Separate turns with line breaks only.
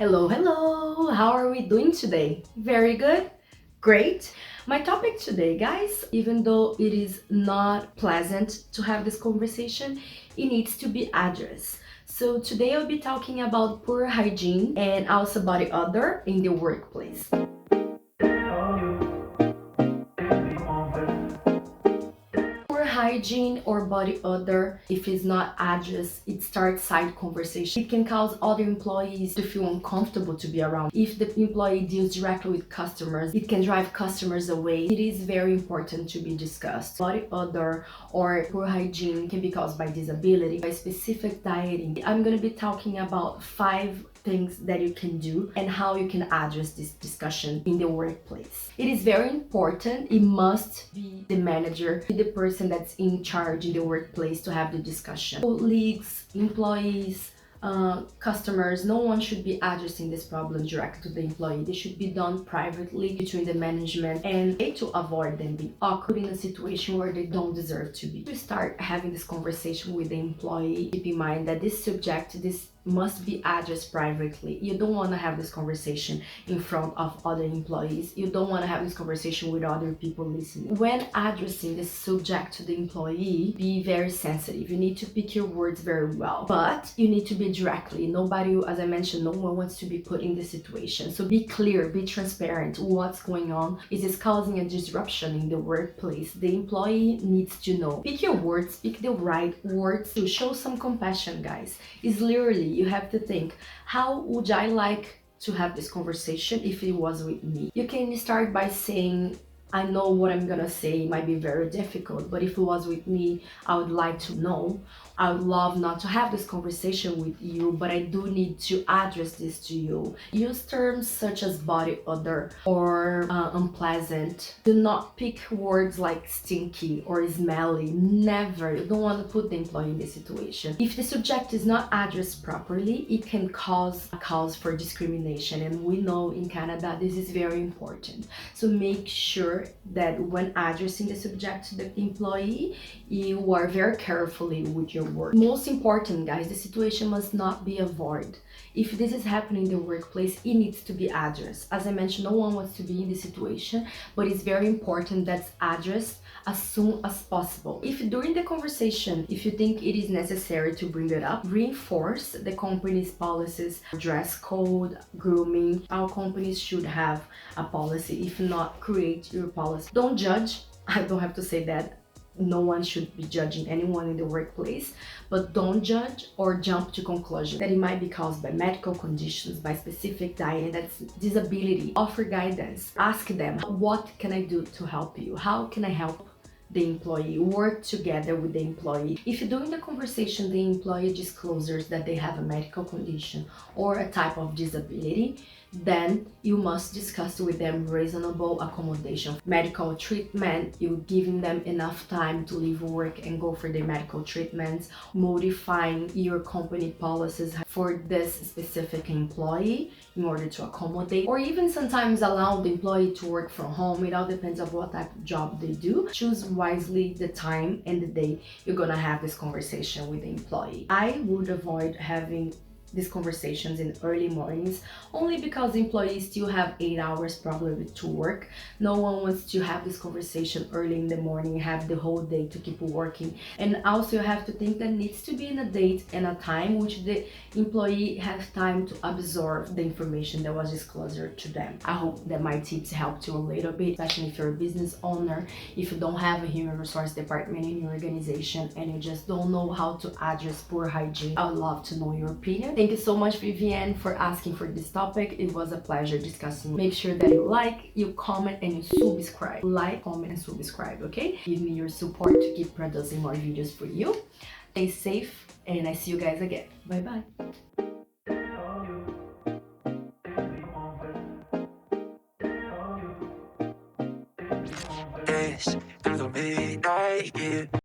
Hello, hello! How are we doing today? Very good? Great! My topic today, guys, even though it is not pleasant to have this conversation, it needs to be addressed. So today I'll be talking about poor hygiene and also body odor in the workplace. Hygiene or body odor, if it's not addressed, it starts side conversation. It can cause other employees to feel uncomfortable to be around. If the employee deals directly with customers, it can drive customers away. It is very important to be discussed. Body odor or poor hygiene can be caused by disability, by specific dieting. I'm going to be talking about 5 things that you can do and how you can address this discussion in the workplace. It is very important. It must be the manager, the person that's in charge in the workplace to have the discussion. Colleagues, employees, customers, no one should be addressing this problem directly to the employee. They should be done privately between the management and to avoid them being awkward in a situation where they don't deserve to be. To start having this conversation with the employee, keep in mind that this must be addressed privately. You don't want to have this conversation in front of other employees. You don't want to have this conversation with other people listening. When addressing this subject to the employee, be very sensitive. You need to pick your words very well, but you need to be directly. Nobody, as I mentioned, no one wants to be put in this situation. So be clear, be transparent. What's going on? Is this causing a disruption in the workplace? The employee needs to know. Pick your words, pick the right words to show some compassion, guys. It's literally, you have to think, how would I like to have this conversation if it was with me? You can start by saying, I know what I'm gonna say might be very difficult, but if it was with me, I would like to know. I would love not to have this conversation with you, but I do need to address this to you. Use terms such as body odor or unpleasant. Do not pick words like stinky or smelly. Never. You don't want to put the employee in this situation. If the subject is not addressed properly, it can cause a cause for discrimination, and we know in Canada this is very important. So make sure that when addressing the subject to the employee, you are very carefully with your words. Most important, guys, the situation must not be avoided. If this is happening in the workplace, it needs to be addressed. As I mentioned, no one wants to be in this situation, but it's very important that's addressed as soon as possible. If during the conversation, if you think it is necessary to bring it up, reinforce the company's policies, dress code, grooming. Our companies should have a policy. If not, create your policy. Don't judge. I don't have to say that. No one should be judging anyone in the workplace, but don't judge or jump to conclusion that it might be caused by medical conditions, by specific diet, that's disability. Offer guidance. Ask them, what can I do to help you? How can I help the employee? Work together with the employee. If during the conversation the employee discloses that they have a medical condition or a type of disability, then you must discuss with them reasonable accommodation. Medical treatment, you giving them enough time to leave work and go for their medical treatments, modifying your company policies for this specific employee in order to accommodate, or even sometimes allow the employee to work from home. It all depends on what type of job they do. Choose wisely the time and the day you're gonna have this conversation with the employee. I would avoid having these conversations in early mornings, only because the employees still have 8 hours probably to work. No one wants to have this conversation early in the morning, have the whole day to keep working. And also you have to think that needs to be in a date and a time which the employee has time to absorb the information that was disclosed to them. I hope that my tips helped you a little bit, especially if you're a business owner, if you don't have a human resource department in your organization and you just don't know how to address poor hygiene. I would love to know your opinion. Thank you so much, Vivienne, for asking for this topic. It was a pleasure discussing. Make sure that you like, you comment, and you subscribe. Like, comment, and subscribe, okay? Give me your support to keep producing more videos for you. Stay safe, and I see you guys again. Bye-bye.
Tudo bem,